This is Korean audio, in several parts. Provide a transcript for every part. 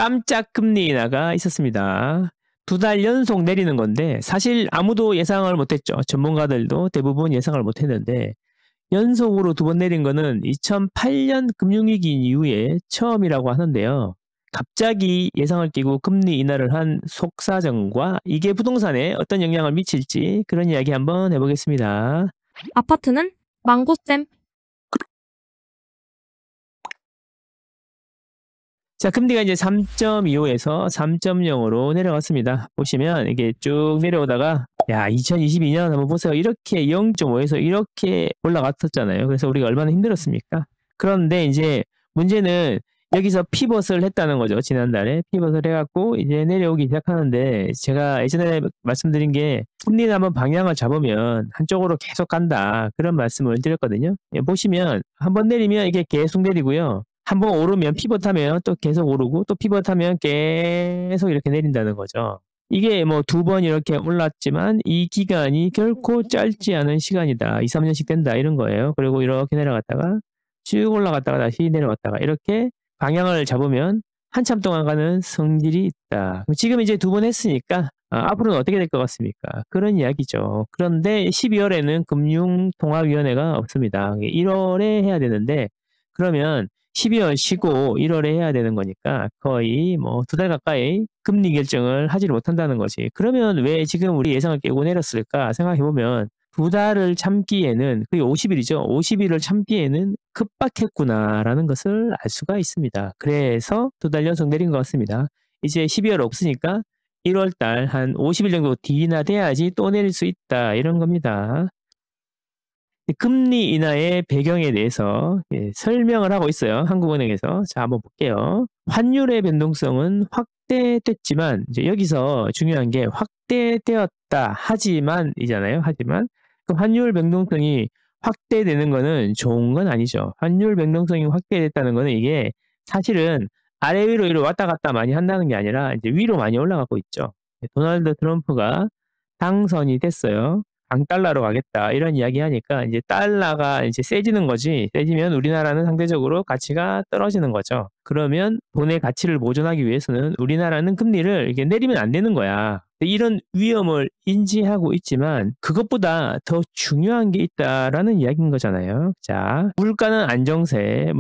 깜짝 금리 인하가 있었습니다. 2달 연속 내리는 건데 사실 아무도 예상을 못했죠. 전문가들도 대부분 예상을 못했는데 연속으로 2번 내린 거는 2008년 금융위기 이후에 처음이라고 하는데요. 갑자기 예상을 깨고 금리 인하를 한 속사정과 이게 부동산에 어떤 영향을 미칠지 그런 이야기 한번 해보겠습니다. 아파트는 망고쌤. 자, 금리가 이제 3.25에서 3.0으로 내려갔습니다. 보시면 이게 쭉 내려오다가 야, 2022년 한번 보세요. 이렇게 0.5에서 이렇게 올라갔었잖아요. 그래서 우리가 얼마나 힘들었습니까? 그런데 이제 문제는 여기서 피벗을 했다는 거죠. 지난달에 피벗을 해갖고 이제 내려오기 시작하는데 제가 예전에 말씀드린 게 금리는 한번 방향을 잡으면 한쪽으로 계속 간다. 그런 말씀을 드렸거든요. 보시면 한번 내리면 이게 계속 내리고요. 한번 오르면 피벗하면 또 계속 오르고 또 피벗하면 계속 이렇게 내린다는 거죠. 이게 뭐 2번 이렇게 올랐지만 이 기간이 결코 짧지 않은 시간이다. 2, 3년씩 된다 이런 거예요. 그리고 이렇게 내려갔다가 쭉 올라갔다가 다시 내려갔다가 이렇게 방향을 잡으면 한참 동안 가는 성질이 있다. 지금 이제 2번 했으니까 앞으로는 어떻게 될 것 같습니까? 그런 이야기죠. 그런데 12월에는 금융통화위원회가 없습니다. 1월에 해야 되는데 그러면 12월 쉬고 1월에 해야 되는 거니까 거의 뭐 2달 가까이 금리 결정을 하지를 못한다는 거지. 그러면 왜 지금 우리 예상을 깨고 내렸을까 생각해보면 2달을 참기에는 그게 50일이죠. 50일을 참기에는 급박했구나라는 것을 알 수가 있습니다. 그래서 2달 연속 내린 것 같습니다. 이제 12월 없으니까 1월 달 한 50일 정도 뒤나 돼야지 또 내릴 수 있다 이런 겁니다. 금리 인하의 배경에 대해서 설명을 하고 있어요. 한국은행에서. 자, 한번 볼게요. 환율의 변동성은 확대됐지만 이제 여기서 중요한 게 확대되었다 하지만이잖아요. 하지만 그 환율 변동성이 확대되는 거는 좋은 건 아니죠. 환율 변동성이 확대됐다는 거는 이게 사실은 아래 위로 위로 왔다 갔다 많이 한다는 게 아니라 이제 위로 많이 올라가고 있죠. 도널드 트럼프가 당선이 됐어요. 강달러로 가겠다 이런 이야기 하니까 이제 달러가 이제 세지는 거지. 세지면 우리나라는 상대적으로 가치가 떨어지는 거죠. 그러면 돈의 가치를 보존하기 위해서는 우리나라는 금리를 이게 내리면 안 되는 거야. 이런 위험을 인지하고 있지만 그것보다 더 중요한 게 있다라는 이야기인 거잖아요. 자, 물가는 안정세.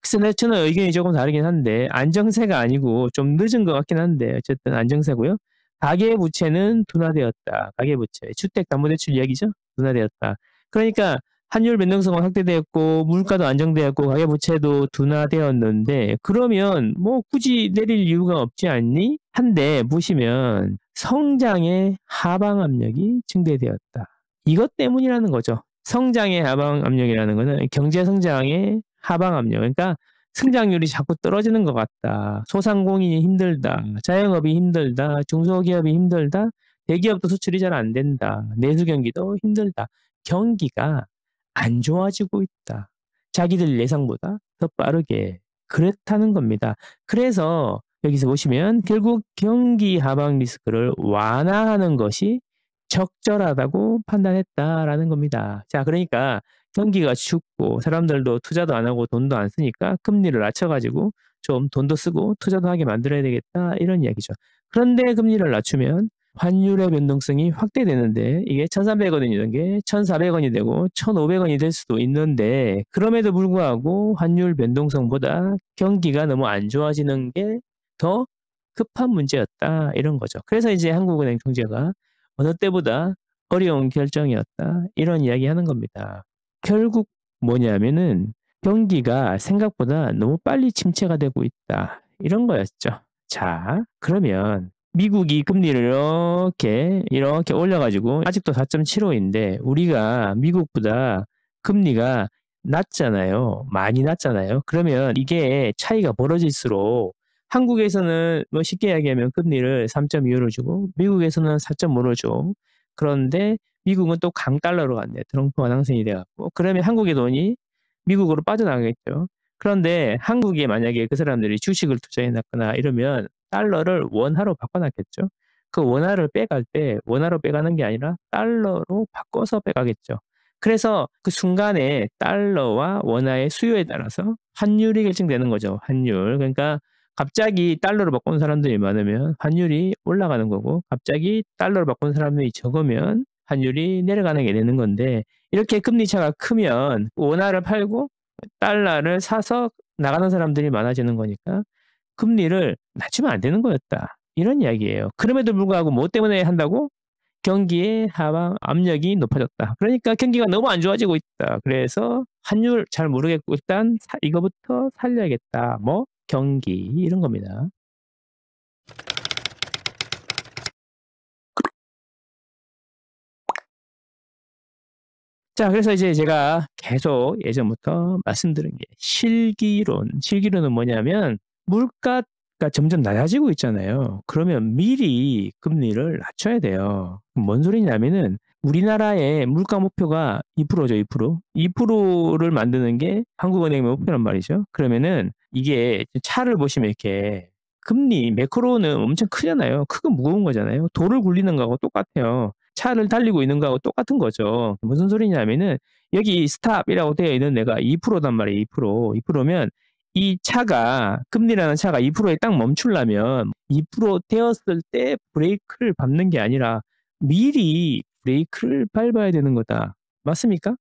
글쎄, 저는 의견이 조금 다르긴 한데 안정세가 아니고 좀 늦은 것 같긴 한데 어쨌든 안정세고요. 가계부채는 둔화되었다. 가계부채. 주택담보대출 이야기죠? 둔화되었다. 그러니까 환율 변동성은 확대되었고 물가도 안정되었고 가계부채도 둔화되었는데 그러면 뭐 굳이 내릴 이유가 없지 않니? 한데 보시면 성장의 하방 압력이 증대되었다. 이것 때문이라는 거죠. 성장의 하방 압력이라는 거는 경제 성장의 하방 압력. 그러니까 성장률이 자꾸 떨어지는 것 같다. 소상공인이 힘들다. 자영업이 힘들다. 중소기업이 힘들다. 대기업도 수출이 잘 안 된다. 내수 경기도 힘들다. 경기가 안 좋아지고 있다. 자기들 예상보다 더 빠르게. 그렇다는 겁니다. 그래서 여기서 보시면 결국 경기 하방 리스크를 완화하는 것이 적절하다고 판단했다라는 겁니다. 자, 그러니까 경기가 춥고 사람들도 투자도 안 하고 돈도 안 쓰니까 금리를 낮춰가지고 좀 돈도 쓰고 투자도 하게 만들어야 되겠다 이런 이야기죠. 그런데 금리를 낮추면 환율의 변동성이 확대되는데 이게 1,300원이던 게 1,400원이 되고 1,500원이 될 수도 있는데 그럼에도 불구하고 환율 변동성보다 경기가 너무 안 좋아지는 게 더 급한 문제였다 이런 거죠. 그래서 이제 한국은행 총재가 어느 때보다 어려운 결정이었다 이런 이야기 하는 겁니다. 결국 뭐냐면은 경기가 생각보다 너무 빨리 침체가 되고 있다. 이런 거였죠. 자, 그러면 미국이 금리를 이렇게 올려가지고 아직도 4.75인데 우리가 미국보다 금리가 낮잖아요. 많이 낮잖아요. 그러면 이게 차이가 벌어질수록 한국에서는 뭐 쉽게 이야기하면 금리를 3.25를 주고 미국에서는 4.5를 줘. 그런데 미국은 또 강달러로 갔네. 트럼프가 당선이 돼갖고. 그러면 한국의 돈이 미국으로 빠져나가겠죠. 그런데 한국에 만약에 그 사람들이 주식을 투자해놨거나 이러면 달러를 원화로 바꿔놨겠죠. 그 원화를 빼갈 때 원화로 빼가는 게 아니라 달러로 바꿔서 빼가겠죠. 그래서 그 순간에 달러와 원화의 수요에 따라서 환율이 결정되는 거죠. 환율. 그러니까 갑자기 달러로 바꾼 사람들이 많으면 환율이 올라가는 거고 갑자기 달러로 바꾼 사람들이 적으면 환율이 내려가는 게 되는 건데 이렇게 금리 차가 크면 원화를 팔고 달러를 사서 나가는 사람들이 많아지는 거니까 금리를 낮추면 안 되는 거였다. 이런 이야기예요. 그럼에도 불구하고 뭐 때문에 한다고? 경기의 하방 압력이 높아졌다. 그러니까 경기가 너무 안 좋아지고 있다. 그래서 환율 잘 모르겠고 일단 이거부터 살려야겠다. 뭐 경기 이런 겁니다. 자, 그래서 이제 제가 계속 예전부터 말씀드린 게 실기론. 실기론은 뭐냐면 물가가 점점 낮아지고 있잖아요. 그러면 미리 금리를 낮춰야 돼요. 뭔 소리냐면은 우리나라의 물가 목표가 2%죠, 2%. 2%를 만드는 게 한국은행의 목표란 말이죠. 그러면은 이게 차를 보시면 이렇게 금리 매크로는 엄청 크잖아요. 크고 무거운 거잖아요. 돌을 굴리는 거하고 똑같아요. 차를 달리고 있는 거하고 똑같은 거죠. 무슨 소리냐면은 여기 스탑이라고 되어 있는 데가 2%단 말이에요. 2%. 2%면 이 차가 금리라는 차가 2%에 딱 멈추려면 2% 되었을 때 브레이크를 밟는 게 아니라 미리 브레이크를 밟아야 되는 거다. 맞습니까?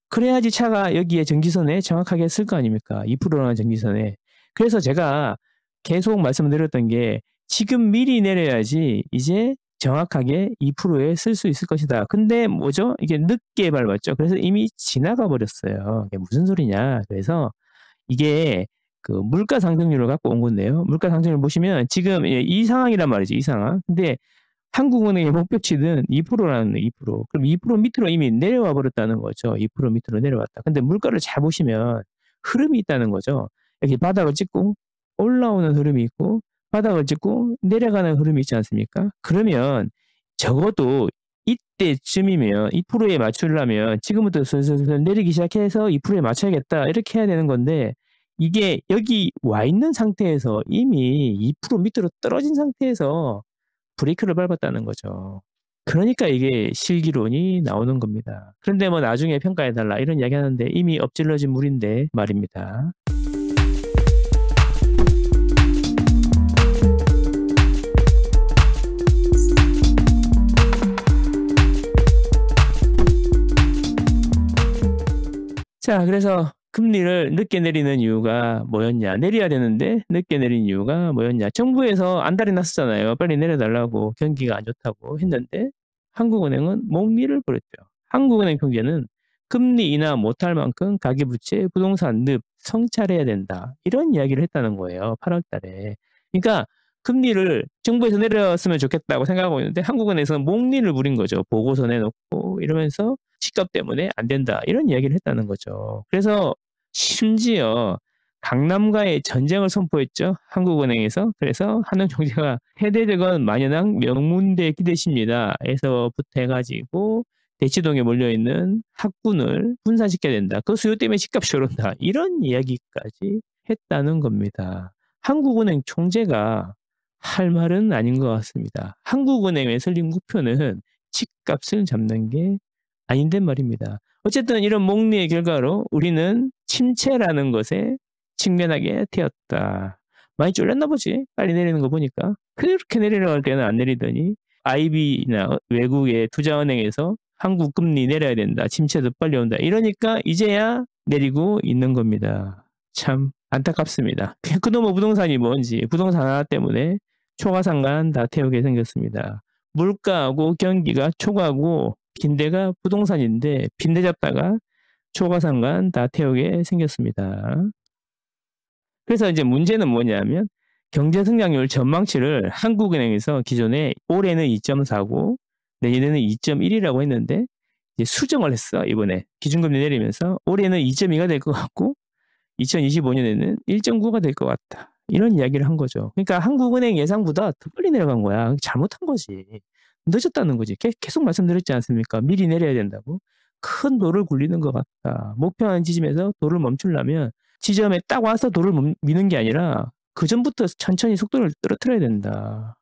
그래야지 차가 여기에 정지선에 정확하게 쓸 거 아닙니까? 2%라는 정지선에. 그래서 제가 계속 말씀드렸던 게 지금 미리 내려야지 이제 정확하게 2%에 쓸 수 있을 것이다. 근데 뭐죠? 이게 늦게 밟았죠. 그래서 이미 지나가 버렸어요. 이게 무슨 소리냐? 그래서 이게 그 물가 상승률을 갖고 온 건데요. 물가 상승률 보시면 지금 이 상황이란 말이죠. 이 상황. 근데 한국은행의 목표치는 2%라는 2%. 그럼 2% 밑으로 이미 내려와 버렸다는 거죠. 2% 밑으로 내려왔다. 근데 물가를 잘 보시면 흐름이 있다는 거죠. 여기 바닥을 찍고 올라오는 흐름이 있고 바닥을 찍고 내려가는 흐름이 있지 않습니까? 그러면 적어도 이때쯤이면 2%에 맞추려면 지금부터 슬슬 내리기 시작해서 2%에 맞춰야겠다. 이렇게 해야 되는 건데 이게 여기 와 있는 상태에서 이미 2% 밑으로 떨어진 상태에서 브레이크를 밟았다는 거죠. 그러니까 이게 실기론이 나오는 겁니다. 그런데 뭐 나중에 평가해달라 이런 이야기 하는데 이미 엎질러진 물인데 말입니다. 자, 그래서 금리를 늦게 내리는 이유가 뭐였냐? 내려야 되는데 늦게 내린 이유가 뭐였냐? 정부에서 안달이 났었잖아요. 빨리 내려달라고 경기가 안 좋다고 했는데 한국은행은 목리를 부렸죠. 한국은행 통계는 금리 인하 못할 만큼 가계부채, 부동산 늪 성찰해야 된다. 이런 이야기를 했다는 거예요. 8월 달에. 그러니까 금리를 정부에서 내렸으면 좋겠다고 생각하고 있는데 한국은행에서는 목리를 부린 거죠. 보고서 내놓고 이러면서 집값 때문에 안 된다. 이런 이야기를 했다는 거죠. 그래서 심지어 강남과의 전쟁을 선포했죠. 한국은행에서. 그래서 한국 경제가 해대적은 만연한 명문대 기대십니다. 에서부터 해가지고 대치동에 몰려있는 학군을 분산시켜야 된다. 그 수요 때문에 집값이 오른다. 이런 이야기까지 했다는 겁니다. 한국은행 총재가 할 말은 아닌 것 같습니다. 한국은행의 설립 목표는 집값을 잡는 게 아닌데 말입니다. 어쨌든 이런 목리의 결과로 우리는 침체라는 것에 직면하게 되었다. 많이 쫄렸나 보지? 빨리 내리는 거 보니까. 그렇게 내리려고 때는 안 내리더니 IB나 외국의 투자은행에서 한국 금리 내려야 된다. 침체도 빨리 온다. 이러니까 이제야 내리고 있는 겁니다. 참 안타깝습니다. 그놈의 부동산이 뭔지 부동산 하나 때문에 초과상관 다 태우게 생겼습니다. 물가하고 경기가 초과하고 빈대가 부동산인데 빈대 잡다가 초과상관 다 태우게 생겼습니다. 그래서 이제 문제는 뭐냐면 경제 성장률 전망치를 한국은행에서 기존에 올해는 2.4고 내년에는 2.1이라고 했는데 이제 수정을 했어. 이번에 기준금리 내리면서 올해는 2.2가 될 것 같고 2025년에는 1.9가 될 것 같다. 이런 이야기를 한 거죠. 그러니까 한국은행 예상보다 더 빨리 내려간 거야. 잘못한 거지. 늦었다는 거지. 계속 말씀드렸지 않습니까? 미리 내려야 된다고. 큰 돌을 굴리는 것 같다. 목표하는 지점에서 돌을 멈추려면 지점에 딱 와서 돌을 미는 게 아니라 그 전부터 천천히 속도를 떨어뜨려야 된다.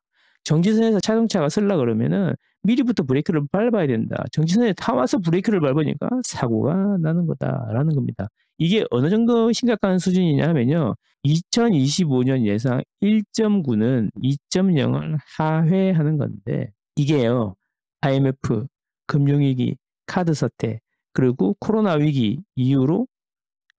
정지선에서 자동차가 쓸라 그러면은 미리부터 브레이크를 밟아야 된다. 정지선에 타 와서 브레이크를 밟으니까 사고가 나는 거다라는 겁니다. 이게 어느 정도 심각한 수준이냐 하면요. 2025년 예상 1.9는 2.0을 하회하는 건데 이게요. IMF, 금융위기, 카드 사태, 그리고 코로나 위기 이후로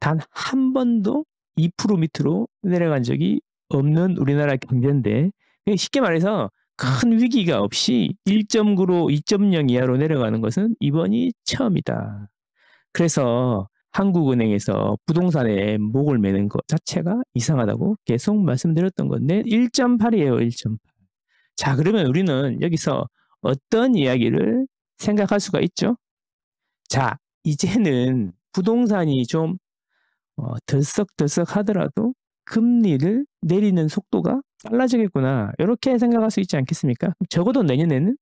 단 한 번도 2% 밑으로 내려간 적이 없는 우리나라 경제인데 쉽게 말해서 큰 위기가 없이 1.9로 2.0 이하로 내려가는 것은 이번이 처음이다. 그래서 한국은행에서 부동산에 목을 매는 것 자체가 이상하다고 계속 말씀드렸던 건데 1.8이에요. 1.8. 자, 그러면 우리는 여기서 어떤 이야기를 생각할 수가 있죠? 자, 이제는 부동산이 좀 덜썩덜썩 하더라도 금리를 내리는 속도가 빨라지겠구나. 이렇게 생각할 수 있지 않겠습니까? 적어도 내년에는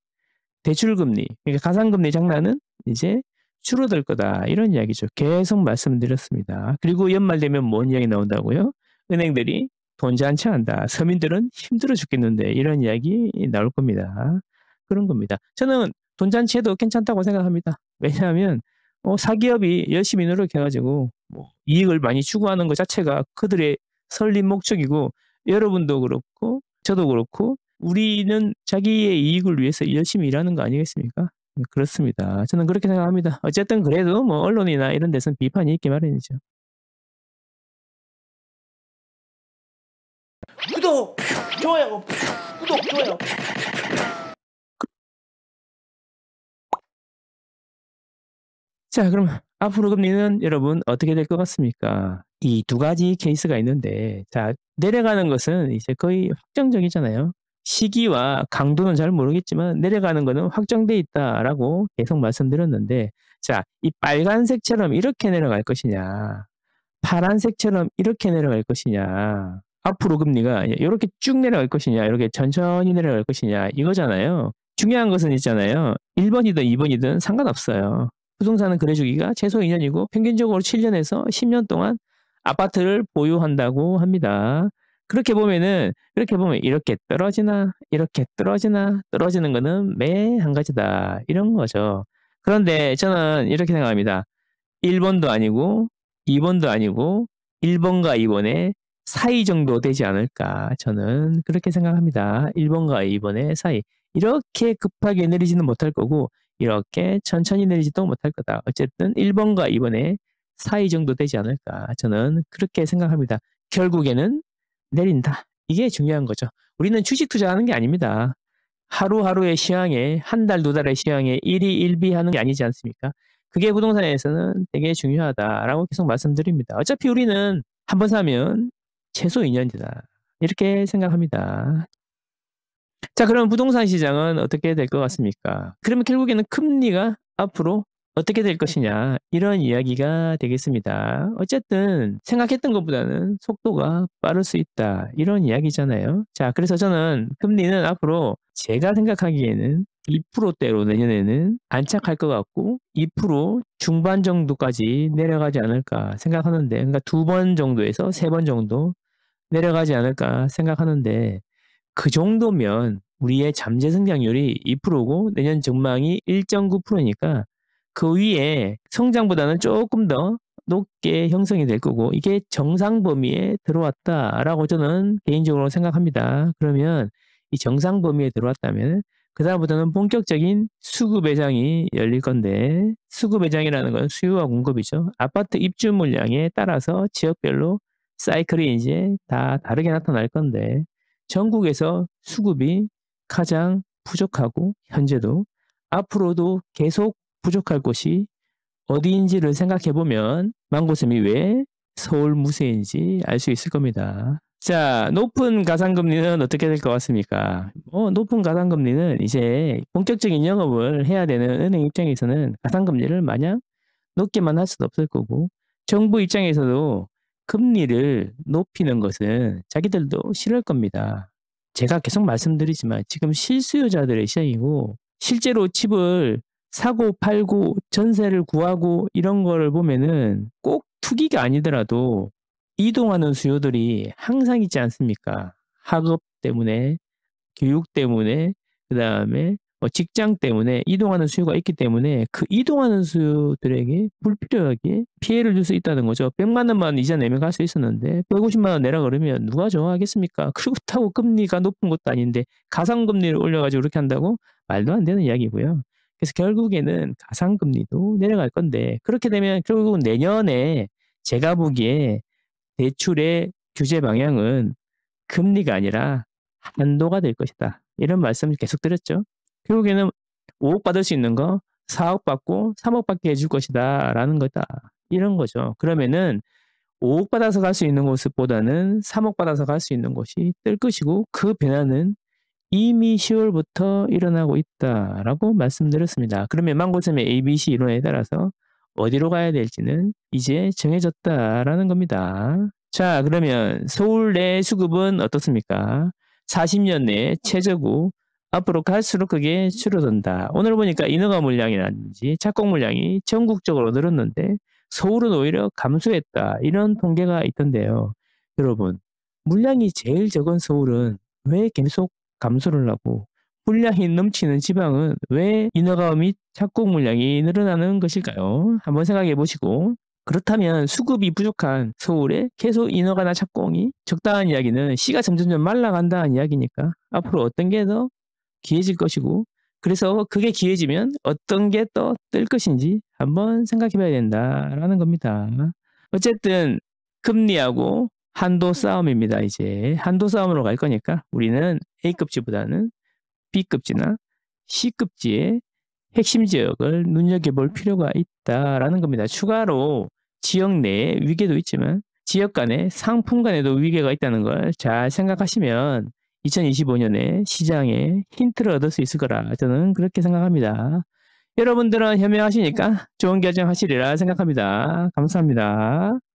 대출금리, 그러니까 가상금리 장난은 이제 줄어들 거다. 이런 이야기죠. 계속 말씀드렸습니다. 그리고 연말 되면 뭔 이야기 나온다고요? 은행들이 돈 잔치한다. 서민들은 힘들어 죽겠는데 이런 이야기 나올 겁니다. 그런 겁니다. 저는 돈 잔치해도 괜찮다고 생각합니다. 왜냐하면 사기업이 열심히 노력해가지고 이익을 많이 추구하는 것 자체가 그들의 설립 목적이고 여러분도 그렇고 저도 그렇고 우리는 자기의 이익을 위해서 열심히 일하는 거 아니겠습니까? 그렇습니다. 저는 그렇게 생각합니다. 어쨌든 그래도 뭐 언론이나 이런 데서는 비판이 있기 마련이죠. 구독, 좋아요, 구독, 좋아요. 자, 그럼 앞으로 금리는 여러분 어떻게 될 것 같습니까? 이 두 가지 케이스가 있는데, 자, 내려가는 것은 이제 거의 확정적이잖아요. 시기와 강도는 잘 모르겠지만 내려가는 거는 확정돼 있다라고 계속 말씀드렸는데, 자, 이 빨간색처럼 이렇게 내려갈 것이냐, 파란색처럼 이렇게 내려갈 것이냐, 앞으로 금리가 이렇게 쭉 내려갈 것이냐, 이렇게 천천히 내려갈 것이냐, 이거잖아요. 중요한 것은 있잖아요. 1번이든 2번이든 상관없어요. 부동산은 거래주기가 최소 2년이고 평균적으로 7년에서 10년 동안 아파트를 보유한다고 합니다. 그렇게 보면 이렇게 떨어지나 떨어지는 거는 매 한 가지다. 이런 거죠. 그런데 저는 이렇게 생각합니다. 1번도 아니고 2번도 아니고 1번과 2번의 사이 정도 되지 않을까. 저는 그렇게 생각합니다. 1번과 2번의 사이. 이렇게 급하게 내리지는 못할 거고 이렇게 천천히 내리지도 못할 거다. 어쨌든 1번과 2번의 사이 정도 되지 않을까. 저는 그렇게 생각합니다. 결국에는 내린다. 이게 중요한 거죠. 우리는 주식 투자하는 게 아닙니다. 하루하루의 시황에 한 달, 두 달의 시황에 일희일비하는 게 아니지 않습니까? 그게 부동산에서는 되게 중요하다라고 계속 말씀드립니다. 어차피 우리는 한 번 사면 최소 2년이다. 이렇게 생각합니다. 자, 그럼 부동산 시장은 어떻게 될 것 같습니까? 그러면 결국에는 금리가 앞으로 어떻게 될 것이냐 이런 이야기가 되겠습니다. 어쨌든 생각했던 것보다는 속도가 빠를 수 있다 이런 이야기잖아요. 자, 그래서 저는 금리는 앞으로 제가 생각하기에는 2%대로 내년에는 안착할 것 같고 2% 중반 정도까지 내려가지 않을까 생각하는데, 그러니까 2번 정도에서 3번 정도 내려가지 않을까 생각하는데, 그 정도면 우리의 잠재 성장률이 2%고 내년 전망이 1.9%니까 그 위에 성장보다는 조금 더 높게 형성이 될 거고 이게 정상 범위에 들어왔다라고 저는 개인적으로 생각합니다. 그러면 이 정상 범위에 들어왔다면 그다음부터는 본격적인 수급 매장이 열릴 건데, 수급 매장이라는 건 수요와 공급이죠. 아파트 입주 물량에 따라서 지역별로 사이클이 이제 다 다르게 나타날 건데 전국에서 수급이 가장 부족하고 현재도 앞으로도 계속 부족할 곳이 어디인지를 생각해 보면 망고쌤이 왜 서울 무세인지 알 수 있을 겁니다. 자, 높은 가상금리는 어떻게 될 것 같습니까? 높은 가상금리는 이제 본격적인 영업을 해야 되는 은행 입장에서는 가상금리를 마냥 높게만 할 수도 없을 거고 정부 입장에서도 금리를 높이는 것은 자기들도 싫을 겁니다. 제가 계속 말씀드리지만 지금 실수요자들의 시장이고 실제로 집을 사고 팔고 전세를 구하고 이런 거를 보면은 꼭 투기가 아니더라도 이동하는 수요들이 항상 있지 않습니까? 학업 때문에, 교육 때문에, 그 다음에 직장 때문에 이동하는 수요가 있기 때문에 그 이동하는 수요들에게 불필요하게 피해를 줄 수 있다는 거죠. 100만 원만 이자 내면 갈 수 있었는데 150만 원 내라 그러면 누가 좋아하겠습니까? 그렇다고 금리가 높은 것도 아닌데 가상금리를 올려가지고 그렇게 한다고? 말도 안 되는 이야기고요. 그래서 결국에는 가상금리도 내려갈 건데 그렇게 되면 결국은 내년에 제가 보기에 대출의 규제 방향은 금리가 아니라 한도가 될 것이다. 이런 말씀을 계속 드렸죠. 결국에는 5억 받을 수 있는 거 4억 받고 3억 받게 해줄 것이다 라는 거다. 이런 거죠. 그러면은 5억 받아서 갈 수 있는 곳보다는 3억 받아서 갈 수 있는 곳이 뜰 것이고 그 변화는 이미 10월부터 일어나고 있다라고 말씀드렸습니다. 그러면 망고쌤의 ABC 이론에 따라서 어디로 가야 될지는 이제 정해졌다라는 겁니다. 자, 그러면 서울 내 수급은 어떻습니까? 40년 내에 최저고 앞으로 갈수록 그게 줄어든다. 오늘 보니까 인허가 물량이라든지 착공 물량이 전국적으로 늘었는데 서울은 오히려 감소했다. 이런 통계가 있던데요. 여러분, 물량이 제일 적은 서울은 왜 계속 감소를 하고 물량이 넘치는 지방은 왜 인허가 및 착공 물량이 늘어나는 것일까요? 한번 생각해 보시고 그렇다면 수급이 부족한 서울에 계속 인허가나 착공이 적당한 이야기는 시가 점점점 말라간다는 이야기니까 앞으로 어떤 게 더 기해질 것이고 그래서 그게 기해지면 어떤 게 더 뜰 것인지 한번 생각해 봐야 된다라는 겁니다. 어쨌든 금리하고 한도 싸움입니다. 이제 한도 싸움으로 갈 거니까 우리는 A급지보다는 B급지나 C급지의 핵심 지역을 눈여겨볼 필요가 있다라는 겁니다. 추가로 지역 내에 위계도 있지만 지역 간에 상품 간에도 위계가 있다는 걸 잘 생각하시면 2025년에 시장에 힌트를 얻을 수 있을 거라 저는 그렇게 생각합니다. 여러분들은 현명하시니까 좋은 결정하시리라 생각합니다. 감사합니다.